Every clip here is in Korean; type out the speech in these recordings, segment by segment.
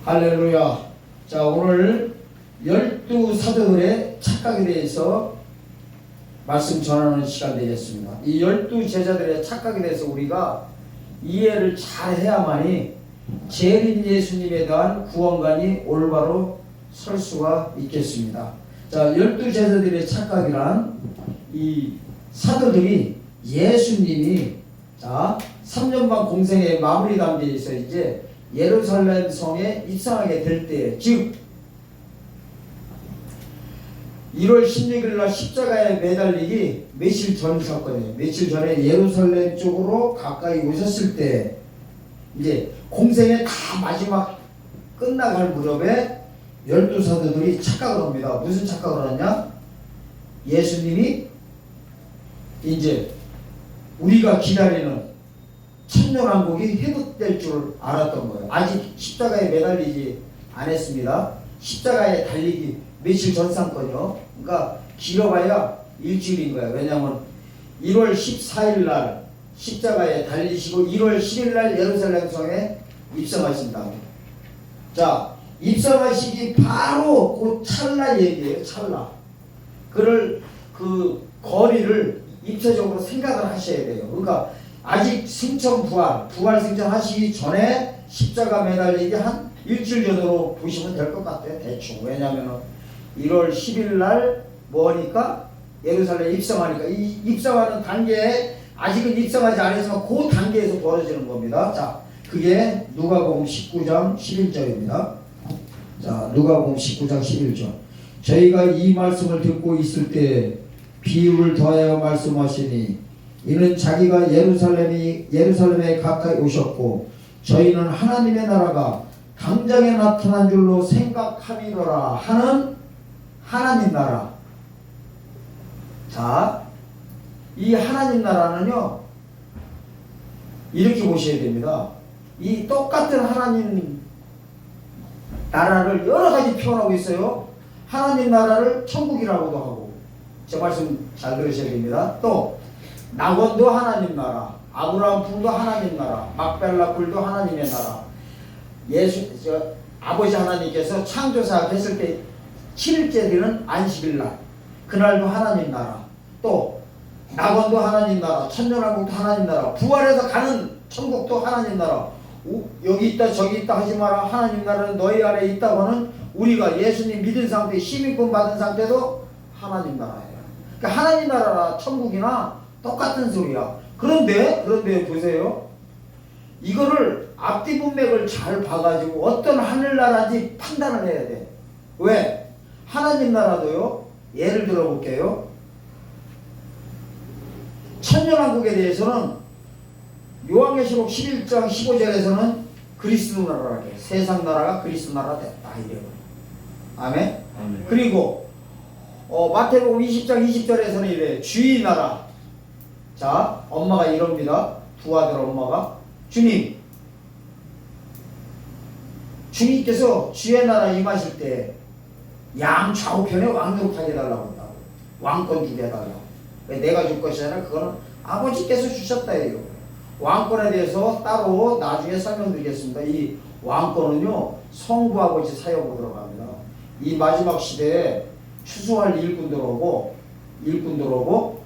할렐루야. 자, 오늘 12사도들의 착각에 대해서 말씀 전하는 시간 되겠습니다. 이 12제자들의 착각에 대해서 우리가 이해를 잘 해야만이 재림 예수님에 대한 구원관이 올바로 설 수가 있겠습니다. 자, 12제자들의 착각이란 이 사도들이 예수님이 3년 반 공생의 마무리 단계에서 이제 예루살렘 성에 입성하게 될 때, 즉 1월 16일 날 십자가에 매달리기 며칠 전 사건이에요. 며칠 전에 예루살렘 쪽으로 가까이 오셨을 때 이제 공생의 다 마지막 끝나갈 무렵에 12사도들이 착각을 합니다. 무슨 착각을 하냐? 예수님이 이제 우리가 기다리는 천년왕국이 회복될 줄 알았던 거예요. 아직 십자가에 매달리지 않았습니다. 십자가에 달리기 며칠 전 사건이요. 그러니까 길어봐야 일주일인 거예요. 왜냐하면 1월 14일 날 십자가에 달리시고 1월 10일 날 예루살렘 성에 입성하신다. 자, 입성하시기 바로 그 찰나 얘기예요. 찰나. 그 거리를 입체적으로 생각을 하셔야 돼요. 그러니까 아직 승천 부활 승천하시기 전에 십자가 매달리기 한 일주일 전으로 보시면 될 것 같아요. 대충. 왜냐하면 1월 10일 날 뭐니까 예루살렘 입성하니까 이 입성하는 단계에 아직은 입성하지 않았지만 그 단계에서 벌어지는 겁니다. 자, 그게 누가복음 19장 11절입니다. 자, 누가복음 19장 11절. 저희가 이 말씀을 듣고 있을 때 비유를 더하여 말씀하시니 이는 자기가 예루살렘에 가까이 오셨고 저희는 하나님의 나라가 당장에 나타난 줄로 생각함이로라 하는 하나님 나라. 자, 이 하나님 나라는요, 이렇게 보셔야 됩니다. 이 똑같은 하나님 나라를 여러 가지 표현하고 있어요. 하나님 나라를 천국이라고도 하고, 제 말씀 잘 들으셔야 됩니다. 또 낙원도 하나님 나라, 아브라함 품도 하나님 나라, 막벨라 굴도 하나님의 나라. 아버지 하나님께서 창조사 됐을 때 7일째 되는 안식일 날, 그날도 하나님 나라. 또 낙원도 하나님 나라, 천년왕국도 하나님 나라, 부활해서 가는 천국도 하나님 나라. 여기 있다 저기 있다 하지 마라. 하나님 나라는 너희 안에 있다고 하는, 우리가 예수님 믿은 상태, 시민권 받은 상태도 하나님 나라예요. 그러니까 하나님 나라나 천국이나 똑같은 소리야. 그런데 보세요. 이거를 앞뒤 문맥을 잘 봐가지고 어떤 하늘나라인지 판단을 해야 돼. 왜? 하나님 나라도요, 예를 들어 볼게요. 천년왕국에 대해서는 요한계시록 11장 15절에서는 그리스도 나라라 해. 세상 나라가 그리스도 나라 됐다 이래요. 아멘? 아멘. 그리고 마태복음 20장 20절에서는 이래. 주의 나라. 자, 엄마가 이럽니다. 두 아들 엄마가, 주님께서 주의 나라 임하실 때 양 좌우편에 왕노릇하게 해달라고 한다고. 왕권 주게 해달라고. 왜 내가 줄 것이 아니라 그거는 아버지께서 주셨다 해요. 왕권에 대해서 따로 나중에 설명드리겠습니다. 이 왕권은요, 성부 아버지 사역으로 들어갑니다. 이 마지막 시대에 추수할 일꾼들 오고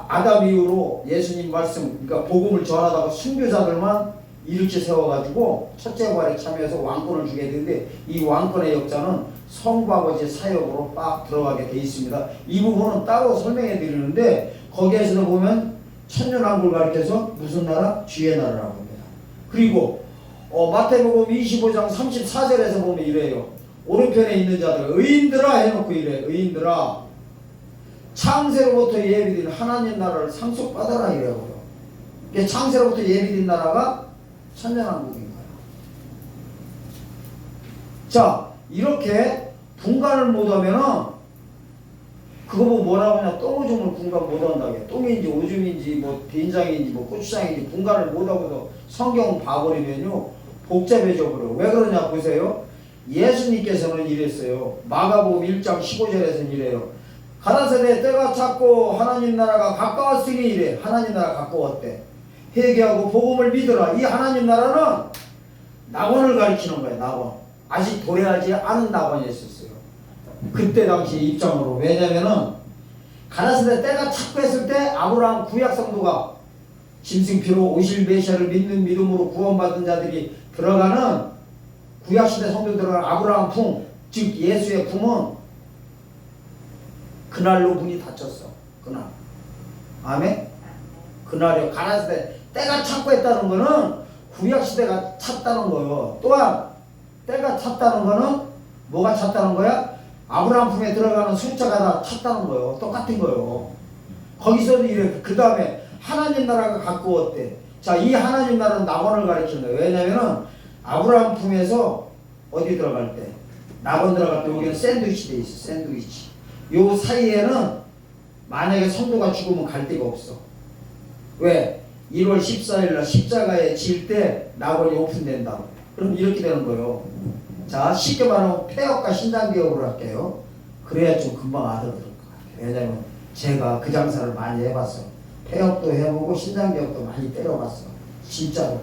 아담 이후로 예수님 말씀, 그러니까 복음을 전하다가 순교자들만 이렇게 세워가지고 첫째 부활에 참여해서 왕권을 주게 되는데, 이 왕권의 역사는 성부 아버지의 사역으로 빡 들어가게 돼 있습니다. 이 부분은 따로 설명해 드리는데, 거기에서도 보면 천년왕국을 가리켜서 무슨 나라? 주의 나라라고 합니다. 그리고 마태복음 25장 34절에서 보면 이래요. 오른편에 있는 자들 의인들아 해놓고 이래. 의인들아, 창세로부터 예비된 하나님 나라를 상속받아라 이래요. 창세로부터 예비된 나라가 천년왕국인 거예요. 자, 이렇게 분간을 못하면은 그거 보고 뭐라고 하냐? 똥오줌을 분간 못한다고. 똥인지 오줌인지 뭐 된장인지 뭐 고추장인지 분간을 못하고도 성경 봐버리면요, 복잡해져 버려요. 왜 그러냐 보세요. 예수님께서는 이랬어요. 마가복음 1장 15절에서는 이래요. 가라사대 때가 찼고 하나님 나라가 가까웠으니 이래. 하나님 나라가 가까웠대. 회개하고 복음을 믿으라. 이 하나님 나라는 낙원을 가리키는 거예요. 낙원. 아직 도래하지 않은 낙원이었어요. 그때 당시 입장으로. 왜냐면은 가나안에 때가 착고했을 때 아브라함 구약 성도가 짐승표로 오실 메시아를 믿는 믿음으로 구원받은 자들이 들어가는 구약시대 성도 들어가는 아브라함 풍, 즉 예수의 품은 그날로 문이 닫혔어. 그날. 아멘? 그날에 가나안에 때가 착고했다는 거는 구약시대가 찼다는 거예요. 또한 때가 찼다는 거는 뭐가 찼다는 거야? 아브라함 품에 들어가는 숫자가 다 찼다는 거예요. 똑같은 거예요. 거기서도 이래. 그 다음에 하나님 나라가 가까웠대. 자, 이 하나님 나라는 낙원을 가리키는 거예요. 왜냐면은 아브라함 품에서 어디 들어갈 때? 낙원 들어갈 때 여기는 샌드위치 돼 있어. 샌드위치. 요 사이에는 만약에 성도가 죽으면 갈 데가 없어. 왜? 1월 14일 날 십자가에 질 때 낙원이 오픈된다고. 그럼 이렇게 되는 거예요. 자, 쉽게 말하면 폐업과 신장개업으로 할게요. 그래야 좀 금방 알아들을 것 같아요. 왜냐면 제가 그 장사를 많이 해봤어. 폐업도 해보고 신장개업도 많이 때려봤어. 진짜로.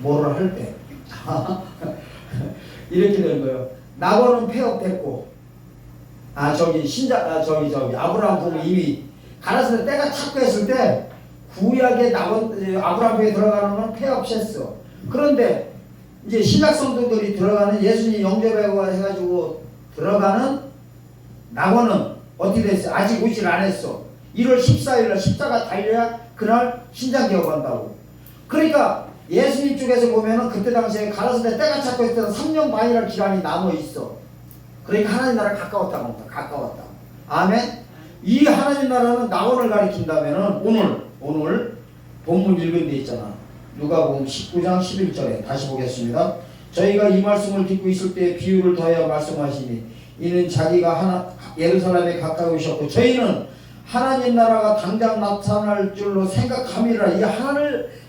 뭐를 할 때. 이렇게 되는 거예요. 낙원은 폐업됐고, 아브라함 부모 이미 가나안에 때가 착고했을 때 구약의 낙원, 아브라함에 들어가는 건 폐업했어. 그런데 이제 신약 성도들이 들어가는 예수님 영접하고 해가지고 들어가는 낙원은 어떻게 됐어요? 아직 오질 안 했어. 1월 14일 날 십자가 달려야 그날 신장 개업한다고. 그러니까 예수님 쪽에서 보면은 그때 당시에 가나안에 때가 착고 했을 때는 3년 반이라는 기간이 남아 있어. 그러니까 하나님 나라 가까웠다고 합니다. 가까웠다. 아멘. 이 하나님 나라는 낙원을 가리킨다면은 오늘 본문 읽은 데 있잖아. 누가복음 19장 11절에 다시 보겠습니다. 저희가 이 말씀을 듣고 있을 때 비유를 더하여 말씀하시니 이는 자기가 예루살렘에 가까이 오셨고 저희는 하나님 나라가 당장 나타날 줄로 생각함이라. 이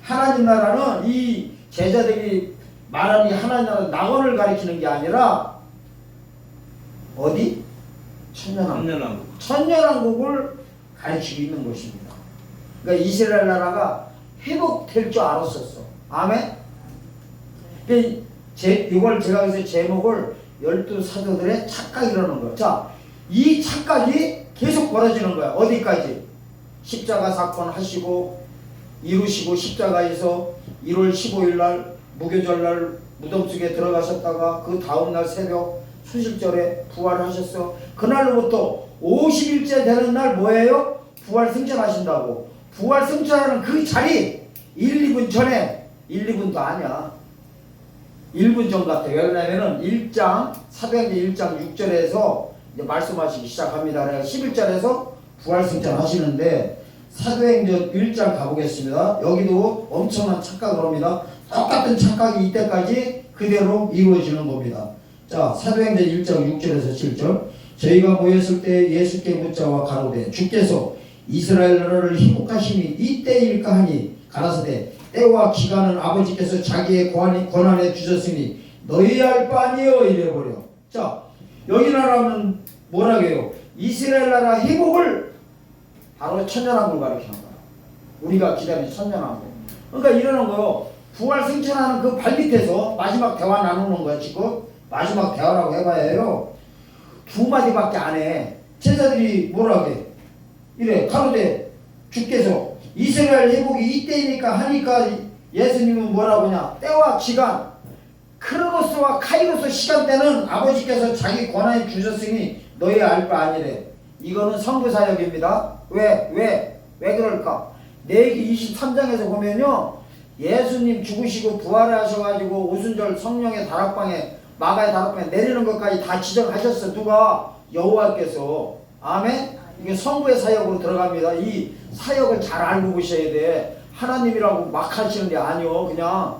하나님 나라는 이 제자들이 말하는 이 하나님 나라 낙원을 가리키는 게 아니라 어디? 천년왕국을 가리키고 있는 것입니다. 그러니까 이스라엘 나라가 회복될 줄 알았었어. 아멘? 이걸 제가 그래서 제목을 12사도들의 착각이라는 거예요. 자, 이 착각이 계속 벌어지는 거야. 어디까지? 십자가 사건 하시고 이루시고 십자가에서 1월 15일 날 무교절 날 무덤 속에 들어가셨다가 그 다음날 새벽 수식절에 부활하셨어. 그날로부터 50일째 되는 날 뭐예요? 부활 승천하신다고. 부활 승천하는 그 자리 1, 2분 전에 1, 2분도 아니야. 1분 전 같아. 왜냐면은 사도행전 1장 6절에서 이제 말씀하시기 시작합니다. 그래서 11절에서 부활 승천 하시는데 사도행전 1장 가보겠습니다. 여기도 엄청난 착각을 합니다. 똑같은 착각이 이때까지 그대로 이루어지는 겁니다. 자, 사도행전 1장 6절에서 7절. 저희가 모였을 때 예수께 묻자와 가로되 주께서 이스라엘 나라를 회복하심이 이때일까 하니 가라사대 때와 기간은 아버지께서 자기의 권한에 주셨으니 너희 알 바 아니여 이래버려. 자, 여기 나라는 뭐라고 해요? 이스라엘 나라 회복을 바로 천년왕국을 가리키는 거야. 우리가 기다린 천년왕국. 그러니까 이러는 거요. 부활 승천하는 그 발밑에서 마지막 대화 나누는 거야. 지금 마지막 대화라고 해봐야 해요. 2마디밖에 안 해. 제자들이 뭐라고 해? 이래 가로되 주께서 이스라엘 회복이 이때이니까 하니까 예수님은 뭐라고 하냐? 때와 기간 크로노스와 카이로스 시간대는 아버지께서 자기 권한에 주셨으니 너희 알 바 아니래. 이거는 성부사역입니다. 왜 그럴까? 레위기 23장에서 보면요, 예수님 죽으시고 부활하셔가지고 오순절 성령의 다락방에 마가의 다락방에 내리는 것까지 다 지정하셨어. 누가? 여호와께서. 아멘? 이게 성부의 사역으로 들어갑니다. 이 사역을 잘 알고 보셔야 돼. 하나님이라고 막 하시는 게 아니요. 그냥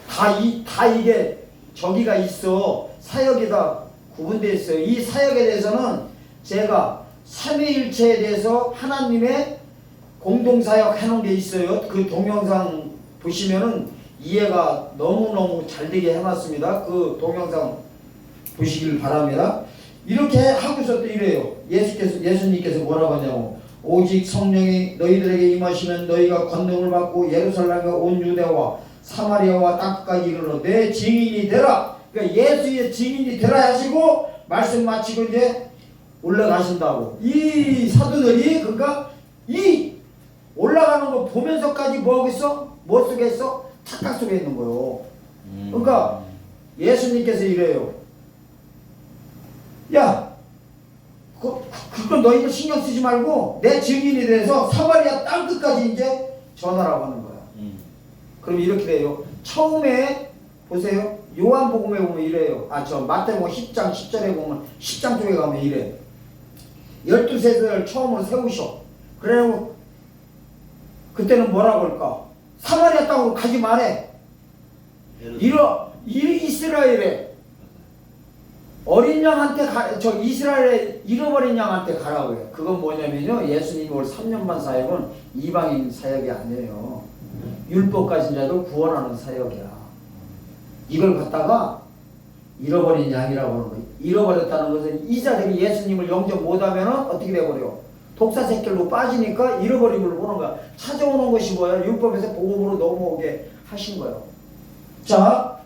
다 이게 저기가 있어. 사역이 다 구분되어 있어요. 이 사역에 대해서는 제가 삼위일체에 대해서 하나님의 공동사역 해놓은 게 있어요. 그 동영상 보시면은 이해가 너무너무 잘 되게 해놨습니다. 그 동영상 보시길 바랍니다. 이렇게 하고서 또 이래요. 예수님께서 뭐라고 하냐고. 오직 성령이 너희들에게 임하시면 너희가 권능을 받고 예루살렘과 온 유대와 사마리아와 땅끝까지 이르러 내 증인이 되라. 그러니까 예수의 증인이 되라 하시고 말씀 마치고 이제 올라가신다고. 이 사도들이 그러니까 이 올라가는 거 보면서까지 뭐 하고 있어? 뭐 속에 있어? 착각 속에 있는 거요. 그러니까 예수님께서 이래요. 야, 그거 너희들 신경 쓰지 말고 내 증인이 돼서 사마리아 땅 끝까지 이제 전하라고 하는 거야. 그럼 이렇게 돼요. 처음에 보세요. 요한복음에 보면 이래요. 마태복음 10장 10절에 보면 10장 쪽에 가면 이래. 12세대를 처음으로 세우셔. 그래고 그때는 뭐라고 할까? 사마리아 땅으로 가지 말해. 이스라엘에 어린 양한테 이스라엘에 잃어버린 양한테 가라고 해요. 그건 뭐냐면요. 예수님이 올 3년반 사역은 이방인 사역이 아니에요. 율법 가진 자들 구원하는 사역이야. 이걸 갖다가 잃어버린 양이라고 하는 거예요. 잃어버렸다는 것은 이 자들이 예수님을 영접 못하면 어떻게 돼버려? 독사 새끼로 빠지니까 잃어버림을 보는 거야. 찾아오는 것이 뭐야? 율법에서 복음으로 넘어오게 하신 거예요. 자,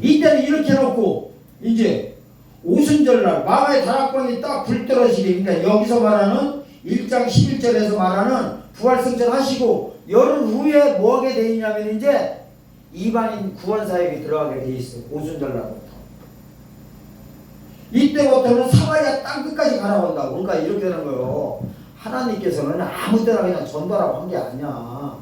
이때는 이렇게 해놓고 이제 오순절날 마가의 다락방이 딱 불 떨어지게, 그러니까 여기서 말하는 1장 11절에서 말하는 부활승천 하시고 열흘 후에 뭐 하게 돼 있냐면 이제 이방인 구원사역에 들어가게 돼 있어요. 오순절날부터. 이때부터는 사마리아 땅 끝까지 가라고 한다고. 그러니까 이렇게 되는 거예요. 하나님께서는 아무 때나 그냥 전도하라고 한 게 아니야.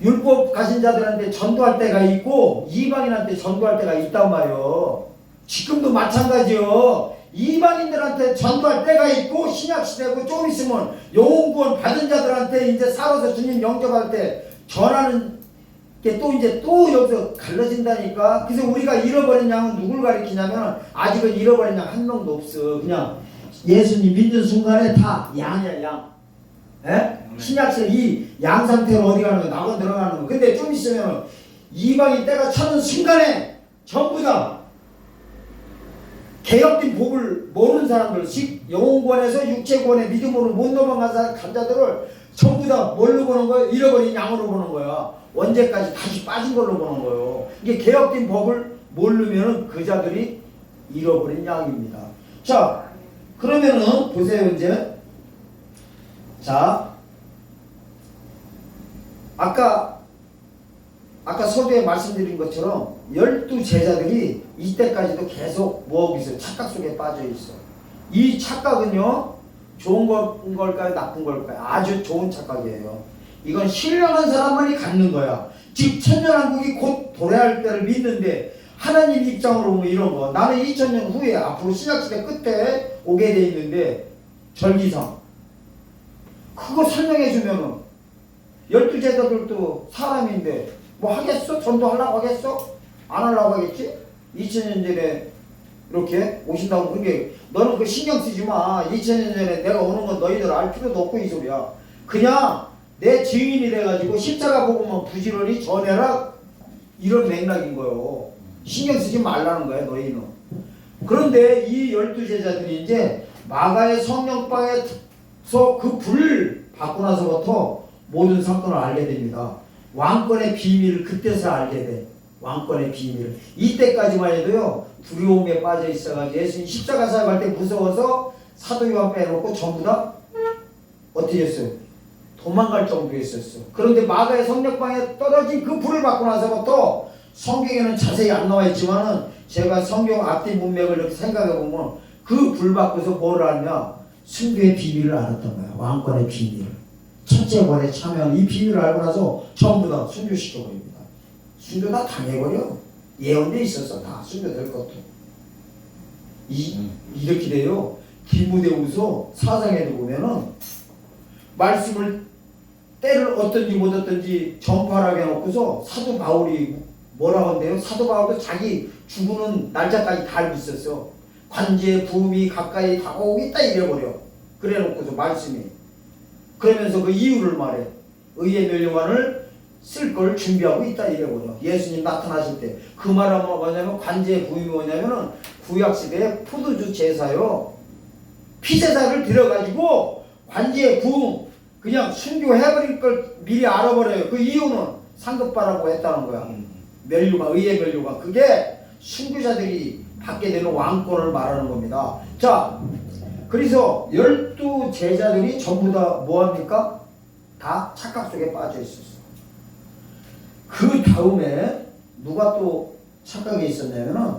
율법 가진 자들한테 전도할 때가 있고 이방인한테 전도할 때가 있단 말이에요. 지금도 마찬가지요. 이방인들한테 전도할 때가 있고 신약시대고 좀 있으면 영혼구원 받은 자들한테 이제 살아서 주님 영접할 때 전하는 게 또 이제 또 여기서 갈라진다니까. 그래서 우리가 잃어버린 양은 누굴 가리키냐면 아직은 잃어버린 양 한 명도 없어. 그냥 예수님 믿는 순간에 다 양이야, 양. 에? 신약시대 이 양 상태로 어디 가는 거야? 낙원 들어가는 거. 근데 좀 있으면 이방인 때가 차는 순간에 전부 다 개혁된 복을 모르는 사람들, 영혼구원에서 육체구원의 믿음으로 못 넘어간 자들을 전부 다 뭘로 보는 거예요? 잃어버린 양으로 보는 거야. 언제까지 다시 빠진 걸로 보는 거예요. 이게 개혁된 법을 모르면 그 자들이 잃어버린 양입니다. 자, 그러면은 보세요. 이제 자, 아까 서두에 말씀드린 것처럼 12제자들이 이때까지도 계속 뭐하고 있어요? 착각 속에 빠져 있어. 이 착각은요, 좋은 걸까요? 나쁜 걸까요? 아주 좋은 착각이에요. 이건 신령한 사람만이 갖는 거야. 즉 천년왕국이 곧 도래할 때를 믿는데 하나님 입장으로 보면 이런 거. 나는 2000년 후에 앞으로 신약시대 끝에 오게 돼 있는데 절기상 그거 설명해주면은 12제자들도 사람인데 뭐 하겠어? 전도하려고 하겠어? 안 하려고 하겠지? 2000년 전에 이렇게 오신다고. 그게 너는 그 신경 쓰지 마. 2000년 전에 내가 오는 건 너희들 알 필요도 없고 이 소리야. 그냥 내 증인이 돼가지고 십자가 복음만 부지런히 전해라, 이런 맥락인 거예요. 신경 쓰지 말라는 거야 너희는. 그런데 이 12제자들이 이제 마가의 성령방에서 그 불을 받고 나서부터 모든 사건을 알게 됩니다. 왕권의 비밀을 그때서 알게 돼. 왕권의 비밀을. 이때까지만 해도요 두려움에 빠져 있어가지고 예수님 십자가 사역할 때 무서워서 사도 요한 빼놓고 전부 다 어떻게 했어요? 도망갈 정도였었어. 그런데 마가의 성령방에 떨어진 그 불을 받고 나서부터 성경에는 자세히 안 나와 있지만은 제가 성경 앞뒤 문맥을 이렇게 생각해 보면 그 불 받고서 뭘 알냐? 순교의 비밀을 알았던 거야. 왕권의 비밀을. 첫째 번에 참여한 이 비밀을 알고 나서 전부 다 순교시켜버립니다. 순교 다 당해버려. 예언돼 있었어. 다 순교될 것도. 이렇게 돼요. 디모데후서 4장에도 보면은 말씀을 때를 얻든지 못 얻든지 전파하게 해놓고서 사도 바울이 뭐라고 한대요? 사도 바울도 자기 죽는 날짜까지 다 알고 있었어. 관제 부음이 가까이 다가오고 있다 이래버려. 그래 놓고서 말씀이. 그러면서 그 이유를 말해. 의의 멸류관을 쓸 걸 준비하고 있다 이래버려. 예수님 나타나실 때. 그 말은 뭐냐면 관제 부음이 뭐냐면은 구약시대의 포도주 제사요. 피제사를 들여가지고 관제 부음 그냥 순교해버릴 걸 미리 알아버려요. 그 이유는 상급바라고 했다는 거야. 면류가, 의의 면류가, 그게 순교자들이 받게 되는 왕권을 말하는 겁니다. 자, 그래서 12제자들이 전부 다 뭐합니까? 다 착각 속에 빠져 있었어. 그 다음에 누가 또 착각에 있었냐면은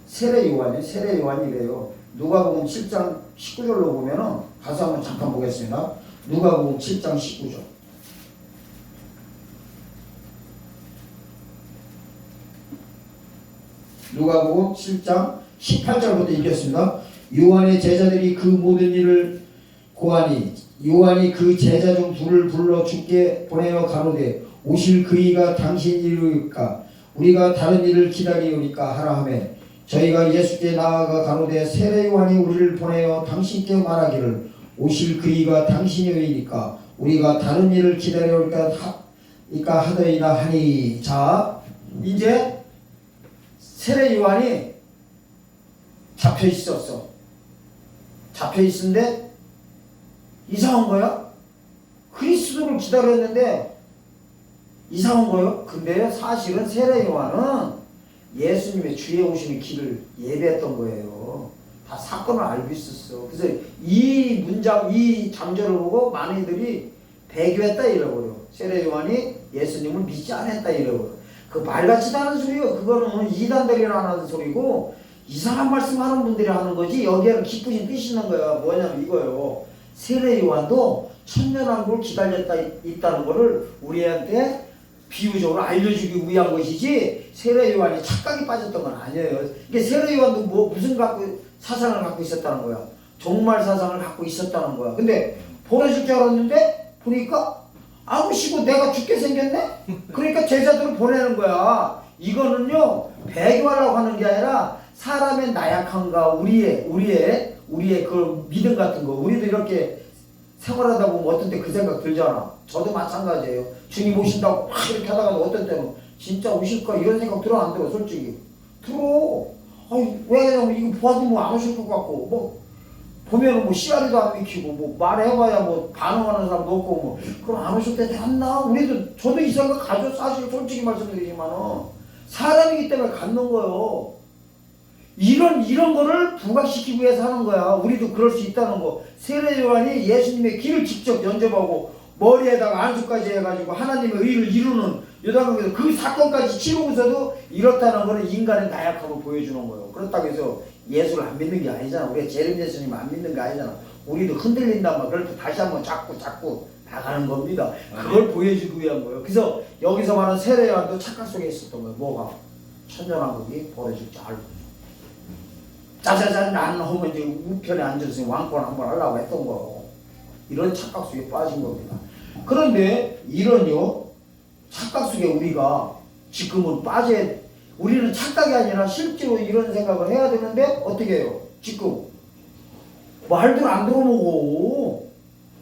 세례 요한이, 세례 요한이 이래요. 누가복음 7장 19절로 보면은, 가서 한번 잠깐 보겠습니다. 누가복음 7장 19절. 누가복음 7장 18절부터 읽겠습니다. 요한의 제자들이 그 모든 일을 고하니 요한이 그 제자 중 둘을 불러 주께 보내어 가로되 오실 그이가 당신이리까 우리가 다른 일을 기다리오니까 하라 하매 저희가 예수께 나아가 가로되 세례 요한이 우리를 보내어 당신께 말하기를 오실 그이가 당신이니까 우리가 다른 일을 기다리오니까 하더이다 하니. 자, 이제 세례 요한이 잡혀 있었어. 잡혀 있는데 이상한 거야. 그리스도를 기다렸는데 이상한 거요. 근데 사실은 세례 요한은 예수님의 주의 오시는 길을 예배했던 거예요. 다 사건을 알고 있었어. 그래서 이 문장, 이 장절을 보고 많은 이들이 배교했다 이래버려. 세례 요한이 예수님을 믿지 않았다 이래버려. 그 말같지도 않은 소리요. 그거는 이단들이나 하는 소리고 이상한 말씀하는 분들이 하는 거지. 여기에는 깊으신 뜻이 있는 거야. 뭐냐면 이거예요. 세례 요한도 천년왕국을 기다렸다 있다는 거를 우리한테 비유적으로 알려주기 위한 것이지 세례 요한이 착각이 빠졌던 건 아니에요. 이게 세례 요한도 무슨 사상을 갖고 있었다는 거야. 종말 사상을 갖고 있었다는 거야. 근데 보내줄 줄 알았는데 보니까 아무시고 내가 죽게 생겼네? 그러니까 제자들을 보내는 거야. 이거는요 배교하려고 하는 게 아니라 사람의 나약함과 우리의 그 믿음 같은 거, 우리도 이렇게 생활하다 보면 어떤 때 그 생각 들잖아. 저도 마찬가지예요. 주님 오신다고 막 이렇게 하다가 어떤 때는 진짜 오실까 이런 생각 들어 안 들어? 솔직히 들어. 아니 왜냐면 이거 봐도 뭐 안 오실 것 같고 뭐 보면은 뭐 씨알이도 안 믿히고 뭐 말해봐야 뭐 반응하는 사람도 없고 뭐 그럼 안 오실 때 됐나? 우리도 저도 이 생각 가져. 사실 솔직히 말씀드리지만은 사람이기 때문에 갖는 거예요. 이런 거를 부각시키기 위해서 하는 거야. 우리도 그럴 수 있다는 거. 세례 요한이 예수님의 길을 직접 연접하고 머리에다가 안수까지 해가지고 하나님의 의를 이루는 요단강에서 그 사건까지 치르고서도 이렇다는 거는 인간의 나약함을 보여주는 거예요. 그렇다고 해서 예수를 안 믿는 게 아니잖아. 우리가 재림 예수님 안 믿는 게 아니잖아. 우리도 흔들린단 말이야. 그럴 때 다시 한번 자꾸 나가는 겁니다. 그걸 보여주기 위한 거예요. 그래서 여기서 말하는 세례 요한도 착각 속에 있었던 거예요. 뭐가? 천년왕국이 벌어질 줄 알고 짜자잔 안 하면 이제 우편에 앉아서 왕권 한번 하려고 했던 거. 이런 착각 속에 빠진 겁니다. 그런데 이런요 착각 속에 우리가 지금은 우리는 착각이 아니라 실제로 이런 생각을 해야 되는데 어떻게 해요? 지금 말들 안 들어보고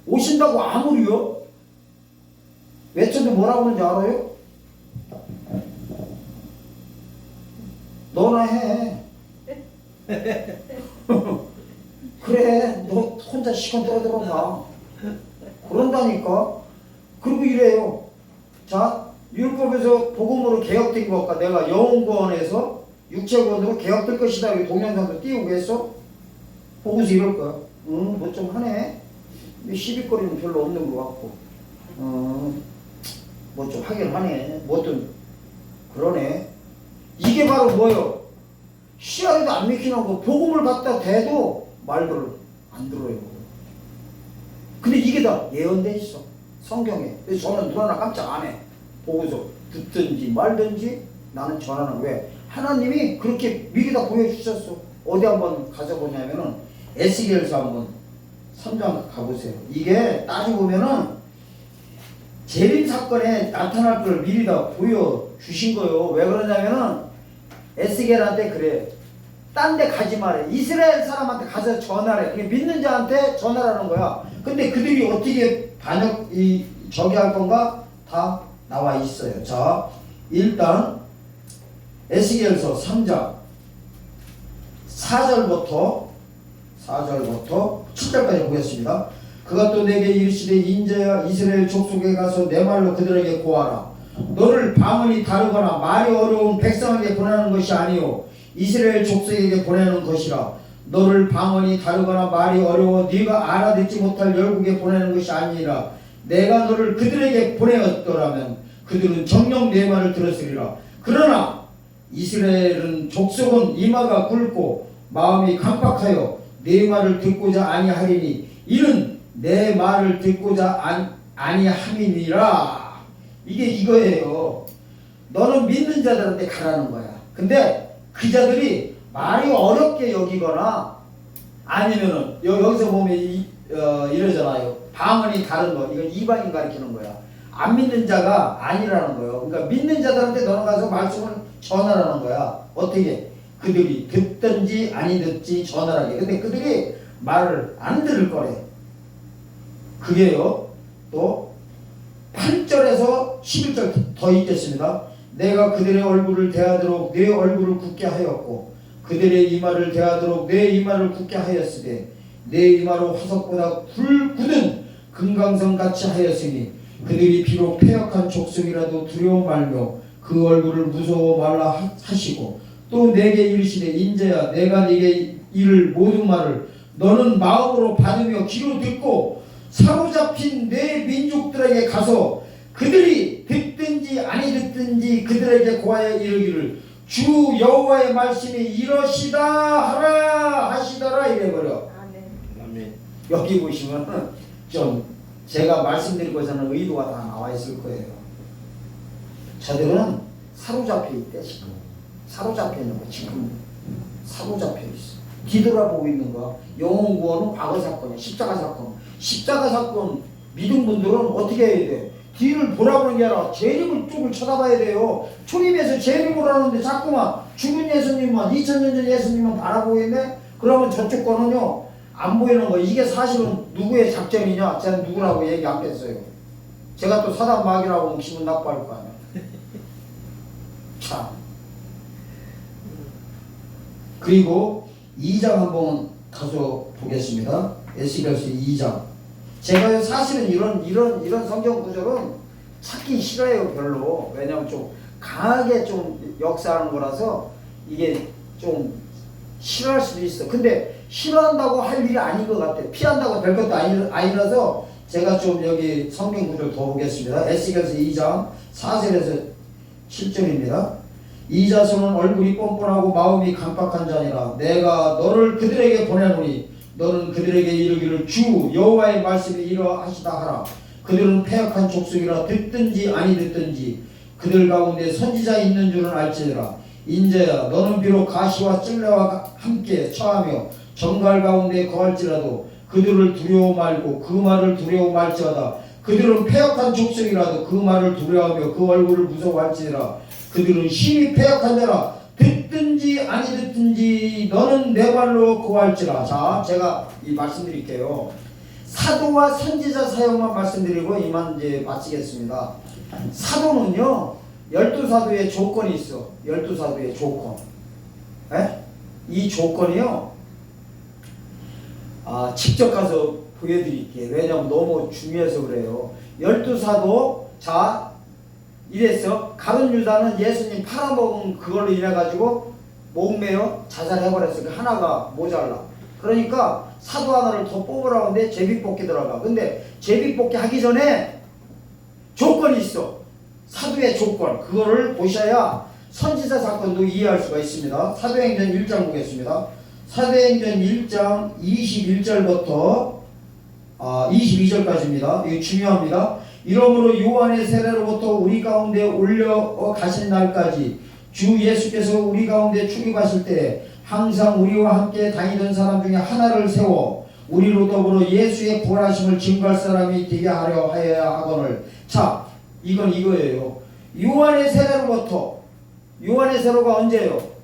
오신다고 아무리요? 외쳐도 뭐라고 하는지 알아요? 너나 해. 그래 너 혼자 시간 떨어들어봐. 그런다니까. 그리고 이래요. 자, 율법에서 복음으로 개혁된 것과 내가 영구원에서 육체구원으로 개혁될 것이다. 이렇게 동영상도 띄우고 했어. 보고서 이럴 거야. 뭐 좀 하네. 시비거리는 별로 없는 것 같고. 뭐 좀 하긴 하네. 뭐든 그러네. 이게 바로 뭐요? 씨알에도 안 믿기는 거. 복음을 갖다 대도 말들을 안 들어요. 근데 이게 다 예언돼 있어. 성경에. 그래서 저는 눈 하나 깜짝 안 해. 보고서 듣든지 말든지 나는 전하는. 왜? 하나님이 그렇게 미리 다 보여주셨어. 어디 한번 가져보냐면은 에스겔서 한번 3장 가보세요. 이게 따지고 보면은 재림 사건에 나타날 걸 미리 다 보여주신 거예요. 왜 그러냐면은 에스겔한테 그래. 딴 데 가지 말해. 이스라엘 사람한테 가서 전하래. 그게 믿는 자한테 전하라는 거야. 근데 그들이 어떻게 저기 할 건가? 다 나와 있어요. 자, 일단 에스겔서 3장 4절부터 7절까지 보겠습니다. 그가 또 내게 이르시되 인자야 이스라엘 족속에 가서 내 말로 그들에게 고하라. 너를 방언이 다르거나 말이 어려운 백성에게 보내는 것이 아니요 이스라엘 족속에게 보내는 것이라. 너를 방언이 다르거나 말이 어려워 네가 알아듣지 못할 열국에 보내는 것이 아니라 내가 너를 그들에게 보내었더라면 그들은 정녕 내 말을 들었으리라. 그러나 이스라엘은 족속은 이마가 굵고 마음이 강박하여 내 말을 듣고자 아니하리니 이는 내 말을 듣고자 아니함이니라. 이게 이거예요. 너는 믿는 자들한테 가라는 거야. 근데 그 자들이 말이 어렵게 여기거나 아니면은 여기서 보면 이러잖아요. 방언이 다른 거. 이건 이방인 가르치는 거야. 안 믿는 자가 아니라는 거예요. 그러니까 믿는 자들한테 너는 가서 말씀을 전하라는 거야. 어떻게? 그들이 듣든지 아니 듣지 전하라게. 근데 그들이 말을 안 들을 거래. 그게요. 또 8절에서 11절 더 있겠습니다. 내가 그들의 얼굴을 대하도록 내 얼굴을 굳게 하였고 그들의 이마를 대하도록 내 이마를 굳게 하였으되 내 이마로 화석보다 굳은 금강석 같이 하였으니 그들이 비록 패역한 족속이라도 두려워 말며 그 얼굴을 무서워 말라 하시고 또 내게 이르시되 인자야 내가 네게 이를 모든 말을 너는 마음으로 받으며 귀로 듣고 사로잡힌 내 민족들에게 가서 그들이 듣든지 아니 듣든지 그들에게 고하여 이르기를 주 여호와의 말씀이 이러시다 하라 하시더라 이래버려. 아멘. 여기 보시면 좀 제가 말씀드린 것에는 의도가 다 나와 있을 거예요. 저들은 사로잡혀 있대. 지금 사로잡혀 있는 거. 지금 사로잡혀 있어. 뒤돌아보고 있는 거야. 영혼 구원은 과거 사건이야. 십자가 사건. 십자가 사건 믿은 분들은 어떻게 해야 돼? 뒤를 보라보는 게 아니라 재림을 쪽을 쳐다봐야 돼요. 초림에서 재림을 하는데 자꾸만 죽은 예수님만 2000년 전 예수님만 바라보고 있네? 그러면 저쪽 거는요 안 보이는 거. 이게 사실은 누구의 작전이냐? 제가 누구라고 얘기 안 했어요. 제가 또 사단 마귀라고 하면 기분 나빠할 거 아니야. 참. 그리고 2장 한번 가서 보겠습니다. 에스겔서 2장. 제가 사실은 이런 성경 구절은 찾기 싫어요, 별로. 왜냐면 좀 강하게 좀 역사하는 거라서 이게 좀 싫어할 수도 있어. 근데 싫어한다고 할 일이 아닌 것 같아. 피한다고 될 것도 아니라서 제가 좀 여기 성경 구절 더 보겠습니다. 에스겔서 2장 4절에서 7절입니다. 이 자손은 얼굴이 뻔뻔하고 마음이 강박한 자니라. 내가 너를 그들에게 보내노니 너는 그들에게 이르기를 주 여호와의 말씀이 이러하시다 하라. 그들은 패역한 족속이라 듣든지 아니 듣든지 그들 가운데 선지자 있는 줄은 알지니라. 인자야 너는 비록 가시와 찔레와 함께 처하며 정갈 가운데 거할지라도 그들을 두려워 말고 그 말을 두려워 말지어다. 그들은 패역한 족속이라도 그 말을 두려워하며 그 얼굴을 무서워할지니라. 그들은 심히 패역한 자라. 듣든지 아니 듣든지 너는 내 말로 고할지라. 자, 제가 이 말씀드릴게요. 사도와 선지자 사용만 말씀드리고 이만 이제 마치겠습니다. 사도는요 12사도의 조건이 있어. 12사도의 조건. 에? 이 조건이요 직접 가서 보여드릴게요. 왜냐면 너무 중요해서 그래요. 12사도 자 이랬어. 가룟 유다는 예수님 팔아먹은 그걸로 인해가지고 목매어 자살해버렸어. 그 하나가 모자라. 그러니까 사도 하나를 더 뽑으라고 하는데 제비뽑기 들어가. 근데 제비뽑기 하기 전에 조건이 있어. 사도의 조건. 그거를 보셔야 선지자 사건도 이해할 수가 있습니다. 사도행전 1장 보겠습니다. 사도행전 1장 21절부터 22절까지입니다. 이게 중요합니다. 이러므로 요한의 세례로부터 우리 가운데 올려가신 날까지 주 예수께서 우리 가운데 출입하실 때 항상 우리와 함께 다니던 사람 중에 하나를 세워 우리로 더불어 예수의 부활하심을 증거할 사람이 되게 하려 하여야 하거늘. 자, 이건 이거예요. 요한의 세례로부터. 요한의 세례가 언제예요?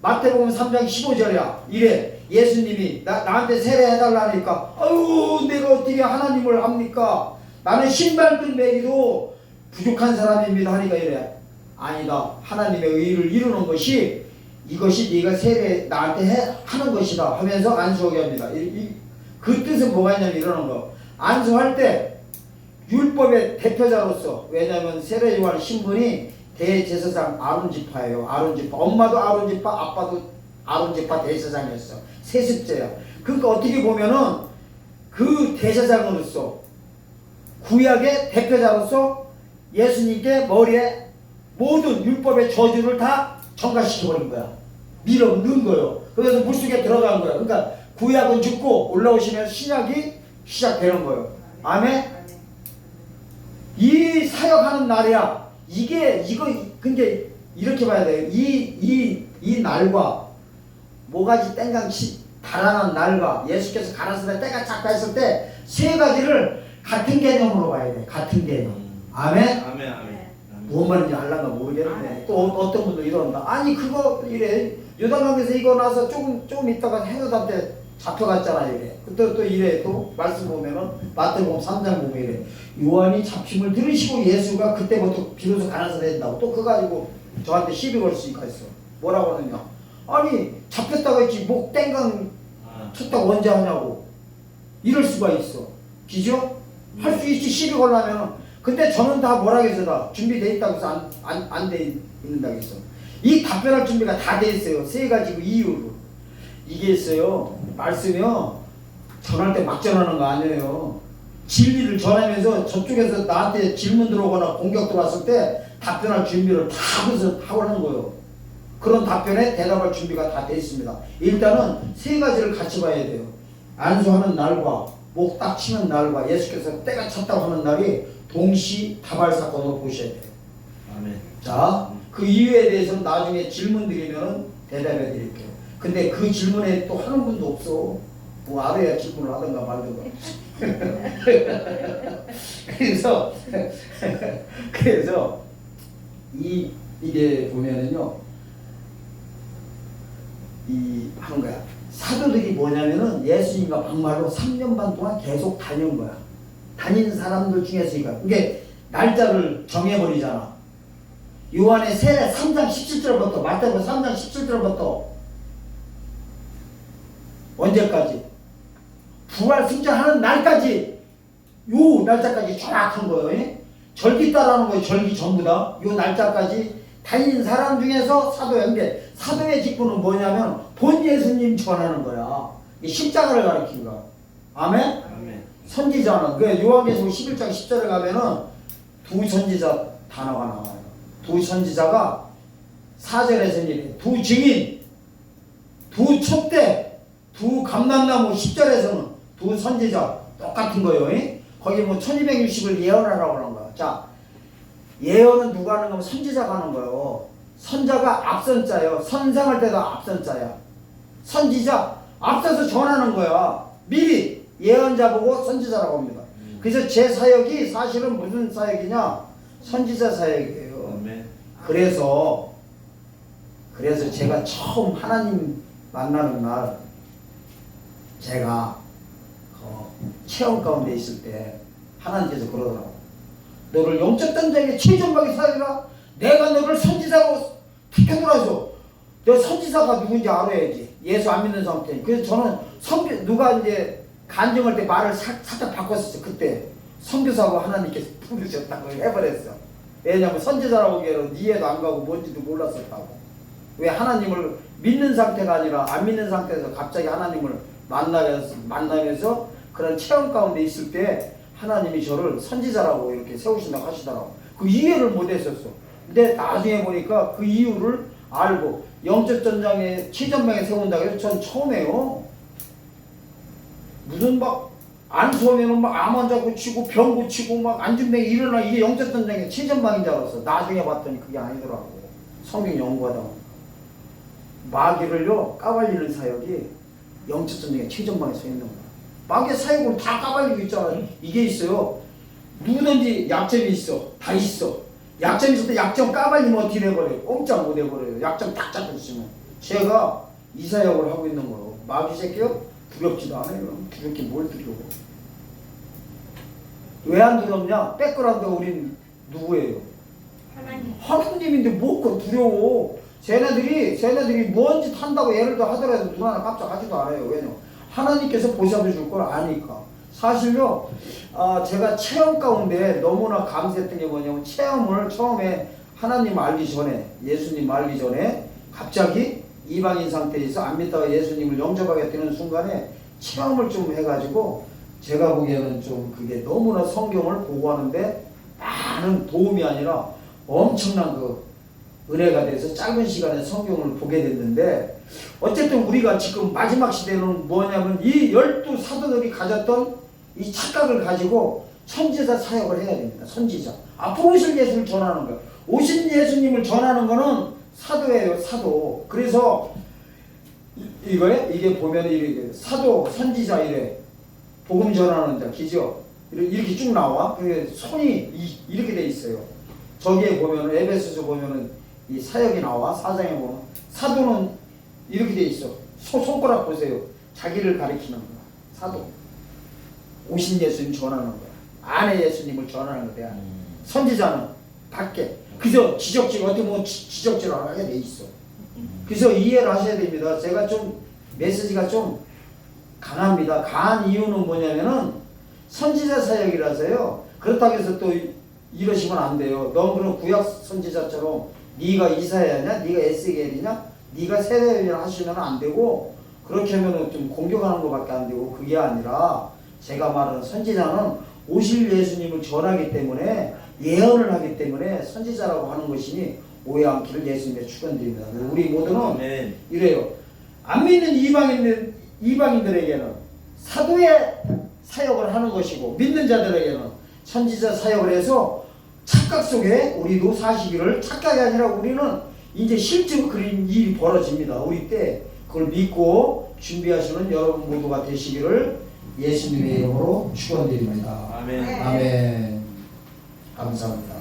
마태복음 3장 15절이야. 이래 예수님이 나한테 세례해달라니까 아유 내가 어떻게 하나님을 압니까? 나는 신발끈 매기도 부족한 사람입니다 하니까 이래. 아니다. 하나님의 의를 이루는 것이 이것이 네가 세례 나한테 하는 것이다 하면서 안수하게 합니다. 그 뜻은 뭐가 있냐면 이러는 거. 안수할 때 율법의 대표자로서, 왜냐하면 세례 요한 신분이 대제사장 아론 지파예요. 아론 지파. 엄마도 아론 지파, 아빠도 아론 지파 대제사장이었어. 세습제야. 그러니까 어떻게 보면은 그 대제사장으로서 구약의 대표자로서 예수님께 머리에 모든 율법의 저주를 다 전가시켜버린 거야. 밀어 넣은 거예요. 그래서 물속에 들어간 거야. 그러니까 구약은 죽고 올라오시면 신약이 시작되는 거예요. 아멘? 이 사역하는 날이야. 근데 이렇게 봐야 돼요. 이 날과 모가지 땡강치 달아난 날과 예수께서 가라사대 때가 찼다 했을 때 세 가지를 같은 개념으로 봐야 돼. 같은 개념. 아멘? 아멘. 아멘. 무슨 말인지 알란가 모르겠네. 또 어떤 분도 이런다. 아니 그거 이래. 요단강에서 이거 나서 조금 있다가 헤로답때 잡혀갔잖아 이래. 그때 또 이래. 또 말씀 보면은 마태복음 3장 보면 이래. 요한이 잡힘을 들으시고 예수가 그때부터 비로소 가라사대 된다고. 또 그거 가지고 저한테 시비 걸 수가 있어. 뭐라고 하느냐. 아니 잡혔다가 있지 목 땡강 쳤다고 언제 하냐고. 이럴 수가 있어. 기죠? 할 수 있지 시비 걸려면. 근데 저는 다 뭐라겠어. 다 준비돼 있다고 해서 안 돼 있는다고 했어. 이 답변할 준비가 다 돼 있어요. 세 가지 이유로. 이게 있어요. 말씀이요. 전할 때 막 전하는 거 아니에요. 진리를 전하면서 저쪽에서 나한테 질문 들어오거나 공격 들어왔을 때 답변할 준비를 다 하고 하는 거예요. 그런 답변에 대답할 준비가 다 돼 있습니다. 일단은 세 가지를 같이 봐야 돼요. 안수하는 날과 목 딱 치는 날과 예수께서 때가 찼다고 하는 날이 동시 다발 사건으로 보셔야 돼요. 아멘. 자, 그 이유에 대해서는 나중에 질문 드리면 대답해 드릴게요. 근데 그 질문에 또 하는 분도 없어. 뭐 알아야 질문을 하든가 말든가. 그래서 이게 보면은요, 이 하는 거야. 사도들이 뭐냐면은 예수님과 막말로 3년 반 동안 계속 다닌 거야. 다닌 사람들 중에서 이게 날짜를 정해버리잖아. 요한의 세례 3장 17절부터 마태복음 3장 17절부터 언제까지? 부활 승천하는 날까지 요 날짜까지 정확한 거예요. 절기 따라하는 거예요. 절기 전부 다. 요 날짜까지 다닌 사람 중에서 사도인데 사도의 직분은 뭐냐면 본 예수님 전하는 거야. 십자가를 가리킨 거야. 아멘? 아멘. 선지자는 그 요한계시록 11장 10절에 가면은 두 선지자 단어가 나와요. 두 선지자가 4절에서는 이래. 두 증인, 두 촛대, 두 감람나무 10절에서는 두 선지자 똑같은 거예요. 거기 뭐 1260을 예언하라고 하는 거야. 자, 예언은 누가 하는 거면 선지자가 하는 거예요. 선자가 앞선 자예요. 선상할 때도 앞선 자야. 선지자 앞서서 전하는 거야. 미리 예언자 보고 선지자라고 합니다. 그래서 제 사역이 사실은 무슨 사역이냐? 선지자 사역이에요. 아멘. 그래서 제가 처음 하나님 만나는 날 제가 체험 가운데 있을 때 하나님께서 그러더라고. 너를 영적 전쟁에 최전방에 살리라. 내가 너를 선지자로 택해놓으라서 너 선지자가 누군지 알아야지. 예수 안 믿는 상태. 그래서 저는 누가 이제 간증할 때 말을 살짝 바꿨었어. 그때 선교사고 하나님께서 부르셨다고 해버렸어. 왜냐면 선지자라고 하기에는 이해도 안 가고 뭔지도 몰랐었다고. 왜 하나님을 믿는 상태가 아니라 안 믿는 상태에서 갑자기 하나님을 만나면서 그런 체험 가운데 있을 때 하나님이 저를 선지자라고 이렇게 세우신다고 하시더라고. 그 이해를 못했었어. 근데 나중에 보니까 그 이유를 알고 영적 전장에 최전방에 세운다고 해서 전 처음에요. 무슨 막 안수하면은 막 암 환자 고치고 병 고치고 막 안진병이 일어나 이게 영적 전장의 최전방인 줄 알았어. 나중에 봤더니 그게 아니더라고. 성경 연구하다 보니까 마귀를요 까발리는 사역이 영적 전쟁의 최전방에 서 있는 거야. 마귀의 사역을 다 까발리고 있잖아요. 이게 있어요. 누구든지 약점이 있어. 다 있어. 약점이 있을 때 약점 까발리면 어떻게 돼버려요? 꼼짝 못 해버려요. 약점 딱 잡고 있으면. 제가 이 사역을 하고 있는 거예요. 마귀 새끼요? 두렵지도 않아요. 두렵긴 뭘 두려워. 왜 안 두렵냐? 백그라운드가 우린 누구예요? 하나님인데 뭐가 두려워. 쟤네들이 뭔 짓 한다고 예를 들어 하더라도 눈 하나 깜짝하지도 않아요. 왜냐? 하나님께서 보살펴 줄 걸 아니까. 사실요, 제가 체험 가운데 너무나 감사했던 게 뭐냐면 체험을 처음에 하나님 알기 전에, 예수님 알기 전에 갑자기 이방인 상태에서 안 믿다가 예수님을 영접하게 되는 순간에 체험을 좀 해가지고 제가 보기에는 좀 그게 너무나 성경을 보고 하는데 많은 도움이 아니라 엄청난 그 은혜가 돼서 짧은 시간에 성경을 보게 됐는데, 어쨌든 우리가 지금 마지막 시대는 뭐냐면 이 12사도들이 가졌던 이 착각을 가지고 선지자 사역을 해야 됩니다. 선지자. 앞으로 오실 예수를 전하는 거예요. 오신 예수님을 전하는 거는 사도예요. 사도. 그래서 이게 보면 이게 사도, 선지자 이래. 복음 전하는 자, 기죠? 이렇게 쭉 나와. 손이 이렇게 돼 있어요. 저기에 보면 에베소서 보면은 이 사역이 나와. 4장에 보면 사도는 이렇게 돼 있어. 손가락 보세요. 자기를 가리키는 거야. 사도. 오신 예수님 전하는 거야. 안에 예수님을 전하는 거야. 선지자는 밖에. 그저 지적질, 어떻게 보면 지적질을 하게 돼 있어. 그래서 이해를 하셔야 됩니다. 제가 좀 메시지가 좀 강합니다. 강한 이유는 뭐냐면은 선지자 사역이라서요. 그렇다고 해서 또 이러시면 안 돼요. 넌 그럼 구약 선지자처럼 네가 이사야냐, 네가 에스겔이냐, 네가 세례요냐 하시면 안 되고, 그렇게 하면 좀 공격하는 것밖에 안 되고, 그게 아니라 제가 말하는 선지자는 오실 예수님을 전하기 때문에, 예언을 하기 때문에 선지자라고 하는 것이니 오해 않기를 예수님의 축원드립니다. 우리 모두는 이래요. 안 믿는 이방인들에게는 사도의 사역을 하는 것이고, 믿는 자들에게는 선지자 사역을 해서 착각 속에 우리도 사시기를, 착각이 아니라 우리는 이제 실제로 그런 일이 벌어집니다. 우리 때 그걸 믿고 준비하시는 여러분 모두가 되시기를 예수님의 이름으로 축원드립니다. 아멘. 아멘. 감사합니다.